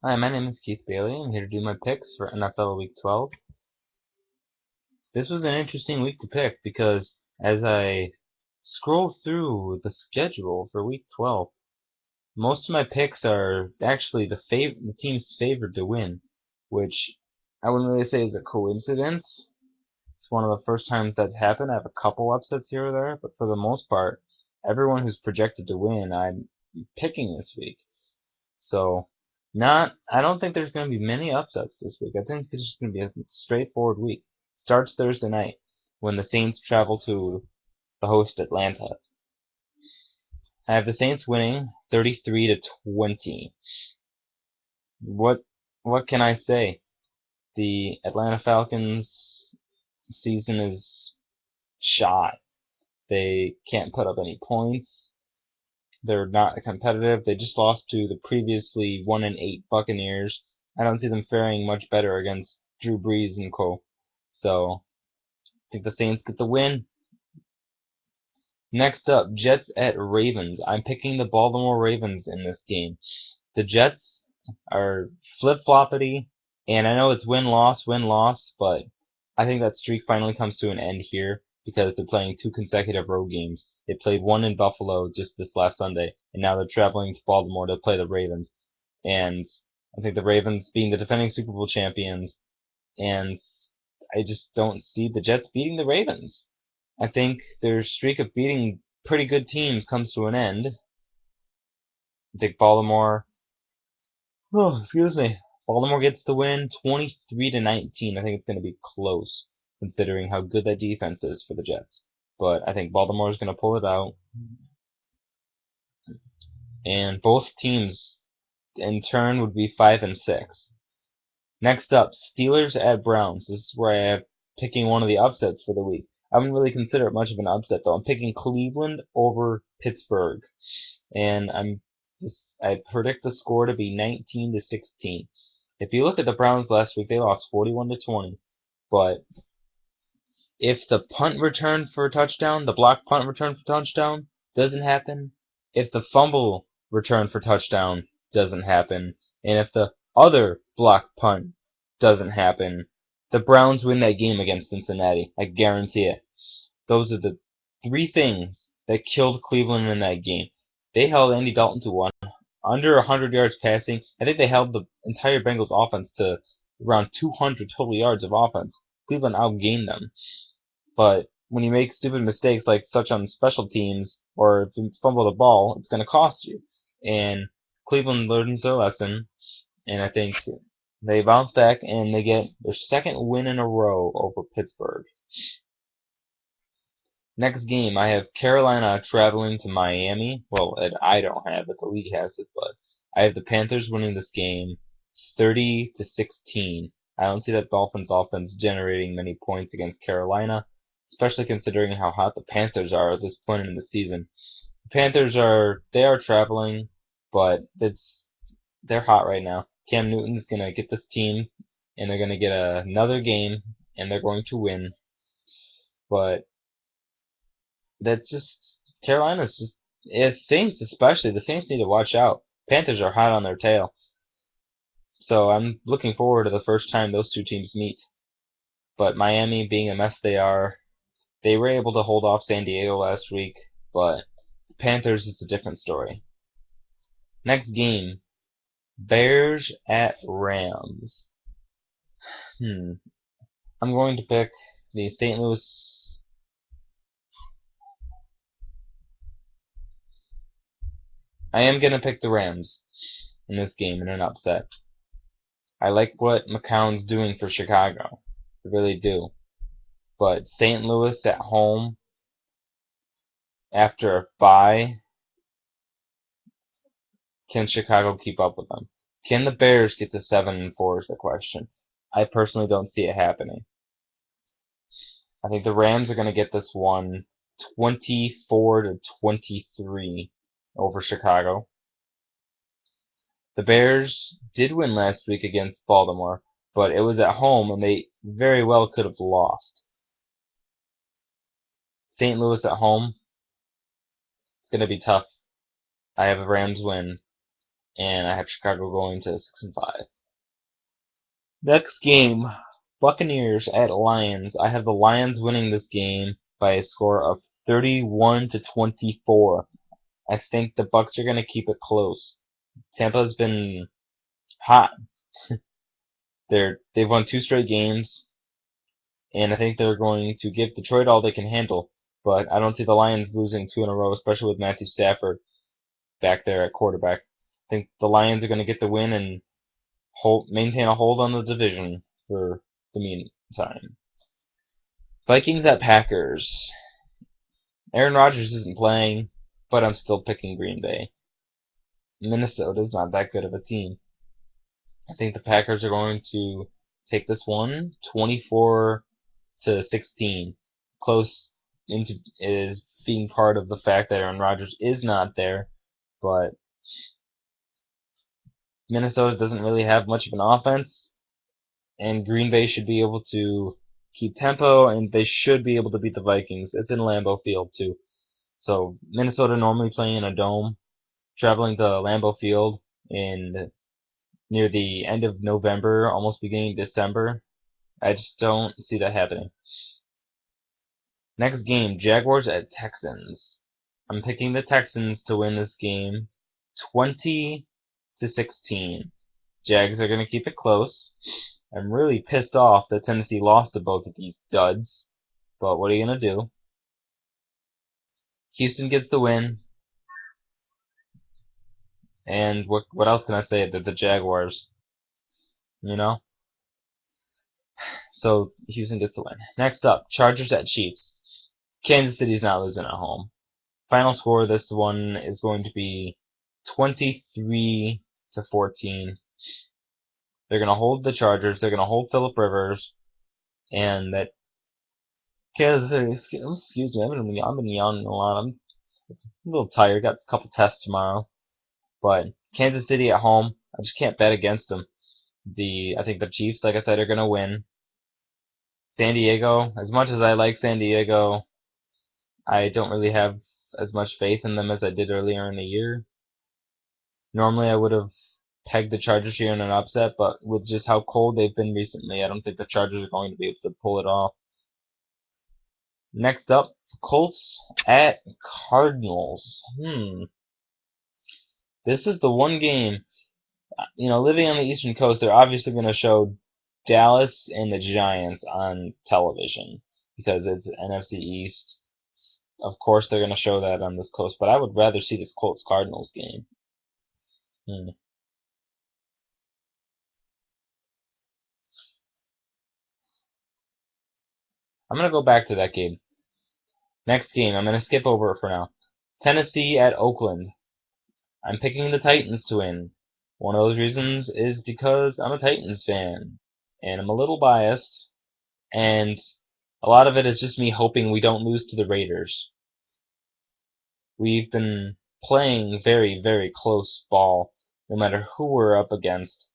Hi, my name is Keith Bailey. I'm here to do my picks for NFL Week 12. This was an interesting week to pick because as I scroll through the schedule for Week 12, most of my picks are actually the team's favored to win, which I wouldn't really say is a coincidence. It's one of the first times that's happened. I have a couple upsets here or there, but for the most part, everyone who's projected to win, I'm picking this week. So, I don't think there's going to be many upsets this week. I think it's just going to be a straightforward week. Starts Thursday night when the Saints travel to the host Atlanta. I have the Saints winning 33 to 20. What can I say? The Atlanta Falcons season is shot. They can't put up any points. They're not competitive. They just lost to the previously 1-8 Buccaneers. I don't see them faring much better against Drew Brees and co. So I think the Saints get the win. Next up, Jets at Ravens. I'm picking the Baltimore Ravens in this game. The Jets are flip-floppity, and I know it's win-loss, but I think that streak finally comes to an end here because they're playing 2 consecutive road games. They played one in Buffalo just this last Sunday, and now they're traveling to Baltimore to play the Ravens. And I think the Ravens being the defending Super Bowl champions, and I just don't see the Jets beating the Ravens. I think their streak of beating pretty good teams comes to an end. I think Baltimore Baltimore gets the win 23 to 19. I think it's going to be close considering how good that defense is for the Jets. But I think Baltimore is going to pull it out. And both teams in turn would be 5 and 6. Next up, Steelers at Browns. This is where I have picking one of the upsets for the week. I wouldn't really consider it much of an upset though. I'm picking Cleveland over Pittsburgh. And I predict the score to be 19 to 16. If you look at the Browns last week, they lost 41 to 20. But if the punt return for a touchdown, the block punt return for touchdown doesn't happen, if the fumble return for touchdown doesn't happen, and if the other block punt doesn't happen, the Browns win that game against Cincinnati. I guarantee it. Those are the 3 things that killed Cleveland in that game. They held Andy Dalton to under 100 yards passing. I think they held the entire Bengals offense to around 200 total yards of offense. Cleveland outgained them. But when you make stupid mistakes like such on special teams or if you fumble the ball, it's going to cost you. And Cleveland learns their lesson, and I think they bounce back and they get their second win in a row over Pittsburgh. Next game, I have Carolina traveling to Miami. Well, I don't have it. The league has it, but I have the Panthers winning this game 30 to 16. I don't see that Dolphins offense generating many points against Carolina, especially considering how hot the Panthers are at this point in the season. The Panthers are traveling, but they're hot right now. Cam Newton's gonna get this team, and they're gonna get another game, and they're going to win. But that's just Carolina's Saints especially. The Saints need to watch out. Panthers are hot on their tail. So I'm looking forward to the first time those 2 teams meet. But Miami, being a mess they were able to hold off San Diego last week, but the Panthers is a different story. Next game, Bears at Rams. I'm going to pick the St. Louis. I am going to pick the Rams in this game in an upset. I like what McCown's doing for Chicago. I really do. But St. Louis at home after a bye, can Chicago keep up with them? Can the Bears get to 7-4 is the question. I personally don't see it happening. I think the Rams are going to get this one 24 to 23 over Chicago. The Bears did win last week against Baltimore, but it was at home and they very well could have lost. St. Louis at home, it's going to be tough. I have a Rams win and I have Chicago going to 6-5. Next game, Buccaneers at Lions. I have the Lions winning this game by a score of 31-24. I think the Bucs are going to keep it close. Tampa's been hot. They've won 2 straight games, and I think they're going to give Detroit all they can handle. But I don't see the Lions losing 2 in a row, especially with Matthew Stafford back there at quarterback. I think the Lions are going to get the win and maintain a hold on the division for the meantime. Vikings at Packers. Aaron Rodgers isn't playing, but I'm still picking Green Bay. Minnesota's not that good of a team. I think the Packers are going to take this one 24-16. Close into is being part of the fact that Aaron Rodgers is not there, but Minnesota doesn't really have much of an offense, and Green Bay should be able to keep tempo, and they should be able to beat the Vikings. It's in Lambeau Field too. So Minnesota normally playing in a dome, traveling to Lambeau Field in near the end of November, almost beginning of December. I just don't see that happening. Next game, Jaguars at Texans. I'm picking the Texans to win this game 20-16. Jags are going to keep it close. I'm really pissed off that Tennessee lost to both of these duds, but what are you going to do? Houston gets the win. And what else can I say? That the Jaguars, you know? So Houston gets the win. Next up, Chargers at Chiefs. Kansas City's not losing at home. Final score of this one is going to be 23-14. They're going to hold the Chargers. They're going to hold Phillip Rivers. And that Kansas City, excuse me, I've been yawning a lot. I'm a little tired. Got a couple tests tomorrow. But Kansas City at home, I just can't bet against them. I think the Chiefs, like I said, are going to win. San Diego, as much as I like San Diego, I don't really have as much faith in them as I did earlier in the year. Normally I would have pegged the Chargers here in an upset, but with just how cold they've been recently, I don't think the Chargers are going to be able to pull it off. Next up, Colts at Cardinals. This is the one game, living on the Eastern Coast, they're obviously going to show Dallas and the Giants on television because it's NFC East. Of course, they're going to show that on this coast, but I would rather see this Colts-Cardinals game. I'm going to go back to that game. Next game, I'm going to skip over it for now. Tennessee at Oakland. I'm picking the Titans to win. One of those reasons is because I'm a Titans fan, and I'm a little biased, and a lot of it is just me hoping we don't lose to the Raiders. We've been playing very, very close ball, no matter who we're up against.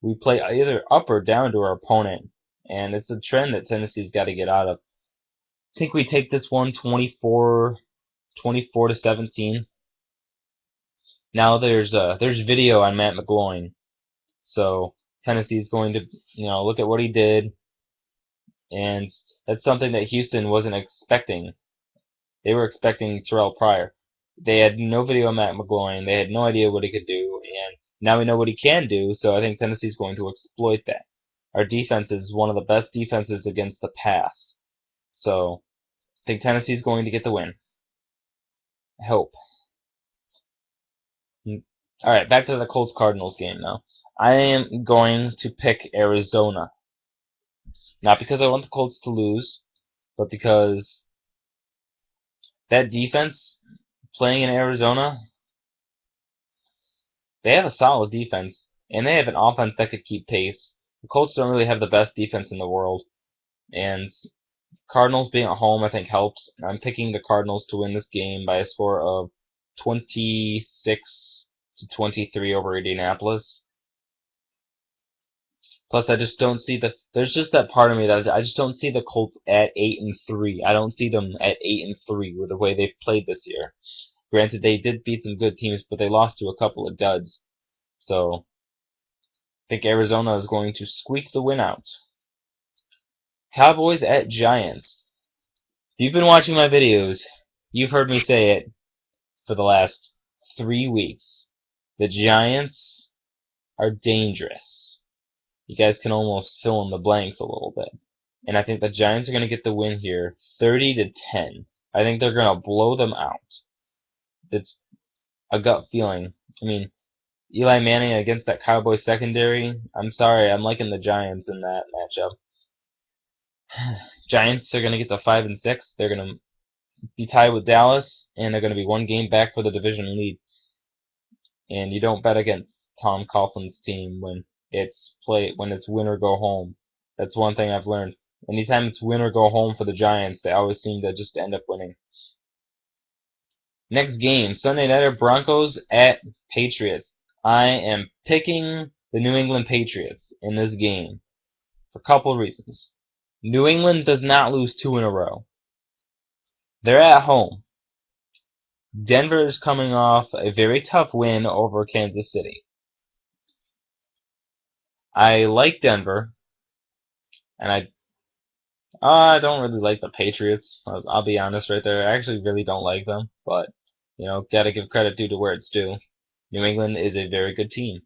We play either up or down to our opponent, and it's a trend that Tennessee's got to get out of. I think we take this one 24-17. Now there's video on Matt McGloin, so Tennessee's going to look at what he did, and that's something that Houston wasn't expecting. They were expecting Terrell Pryor. They had no video on Matt McGloin. They had no idea what he could do, and now we know what he can do, so I think Tennessee's going to exploit that. Our defense is one of the best defenses against the pass, so I think Tennessee's going to get the win. I hope. Alright, back to the Colts-Cardinals game now. I am going to pick Arizona. Not because I want the Colts to lose, but because that defense playing in Arizona, they have a solid defense, and they have an offense that could keep pace. The Colts don't really have the best defense in the world, and Cardinals being at home I think helps. I'm picking the Cardinals to win this game by a score of 26-23 over Indianapolis. Plus, I just don't see there's just that part of me that I just don't see the Colts at 8-3. I don't see them at 8-3 with the way they've played this year. Granted, they did beat some good teams, but they lost to a couple of duds. So I think Arizona is going to squeak the win out. Cowboys at Giants. If you've been watching my videos, you've heard me say it for the last 3 weeks. The Giants are dangerous. You guys can almost fill in the blanks a little bit. And I think the Giants are going to get the win here, 30-10. I think they're going to blow them out. It's a gut feeling. I mean, Eli Manning against that Cowboys secondary. I'm sorry, I'm liking the Giants in that matchup. Giants are going to get the 5 and 6. They're going to be tied with Dallas, and they're going to be 1 game back for the division lead. And you don't bet against Tom Coughlin's team when it's win or go home. That's one thing I've learned. Anytime it's win or go home for the Giants, they always seem to just end up winning. Next game, Sunday Nighter, Broncos at Patriots. I am picking the New England Patriots in this game for a couple of reasons. New England does not lose 2 in a row. They're at home. Denver is coming off a very tough win over Kansas City. I like Denver, and I don't really like the Patriots. I'll be honest right there. I actually really don't like them, but gotta give credit due to where it's due. New England is a very good team,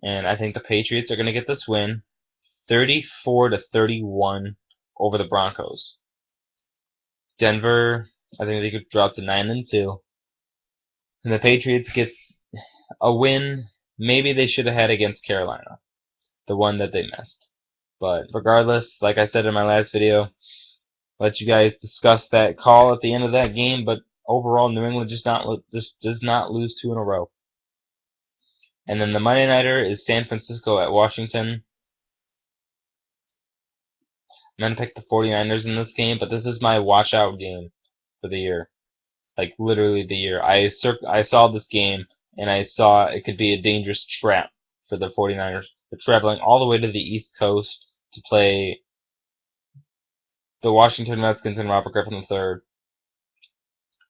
and I think the Patriots are going to get this win, 34-31 over the Broncos. Denver, I think they could drop to 9-2, and the Patriots get a win. Maybe they should have had against Carolina, the one that they missed. But regardless, like I said in my last video, let you guys discuss that call at the end of that game. But overall, New England just does not lose 2 in a row. And then the Monday Nighter is San Francisco at Washington. I'm going to pick the 49ers in this game, but this is my watch-out game for the year. Like, literally the year. I saw this game, and I saw it could be a dangerous trap for the 49ers. They're traveling all the way to the East Coast to play the Washington Redskins and Robert Griffin III. I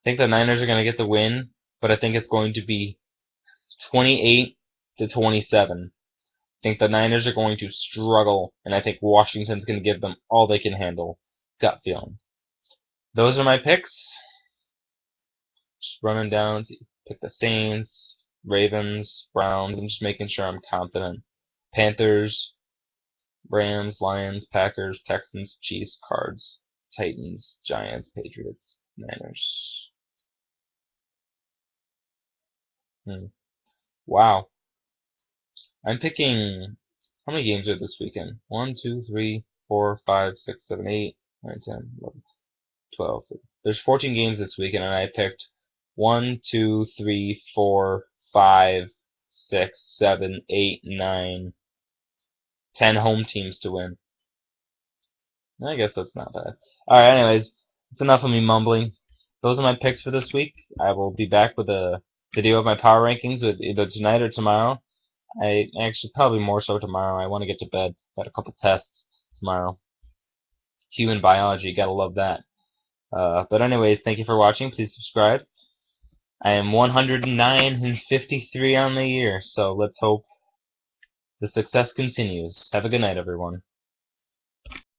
think the Niners are going to get the win, but I think it's going to be 28-27. I think the Niners are going to struggle, and I think Washington's going to give them all they can handle. Gut feeling. Those are my picks. Just running down to pick the Saints, Ravens, Browns. I'm just making sure I'm confident. Panthers, Rams, Lions, Packers, Texans, Chiefs, Cards, Titans, Giants, Patriots, Niners. Wow. I'm picking... How many games are this weekend? 1, 2, 3, 4, 5, 6, 7, 8, 9, 10, 11, 12. There's 14 games this weekend, and I picked 1, 2, 3, 4, 5, 6, 7, 8, 9, 10 home teams to win. I guess that's not bad. Alright, anyways, it's enough of me mumbling. Those are my picks for this week. I will be back with a video of my power rankings with either tonight or tomorrow. Actually, probably more so tomorrow. I want to get to bed. Got a couple tests tomorrow. Human biology, gotta love that. But anyways, thank you for watching. Please subscribe. I am 109-53 on the year, so let's hope the success continues. Have a good night, everyone.